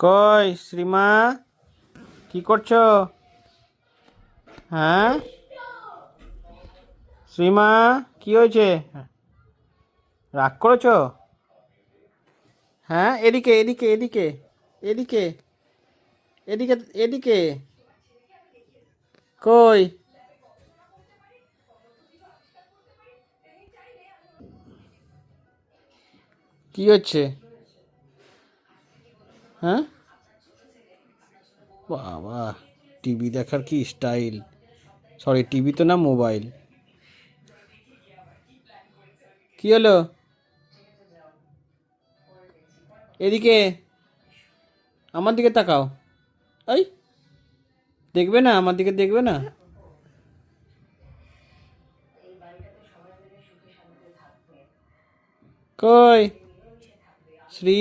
কই শ্রীমা, কি করছো? হ্যাঁ শ্রীমা, কি হয়েছে? রাগ করেছো? হ্যাঁ, এদিকে এদিকে এদিকে এদিকে এদিকে এদিকে। কই? কি হচ্ছে? হ্যাঁ, বাবা, টিভি দেখার কি স্টাইল! সরি, টিভি তো না, মোবাইল। কি হলো? এদিকে, আমার দিকে তাকাও। এই, দেখবে না? আমার দিকে দেখবে না? কই শ্রী?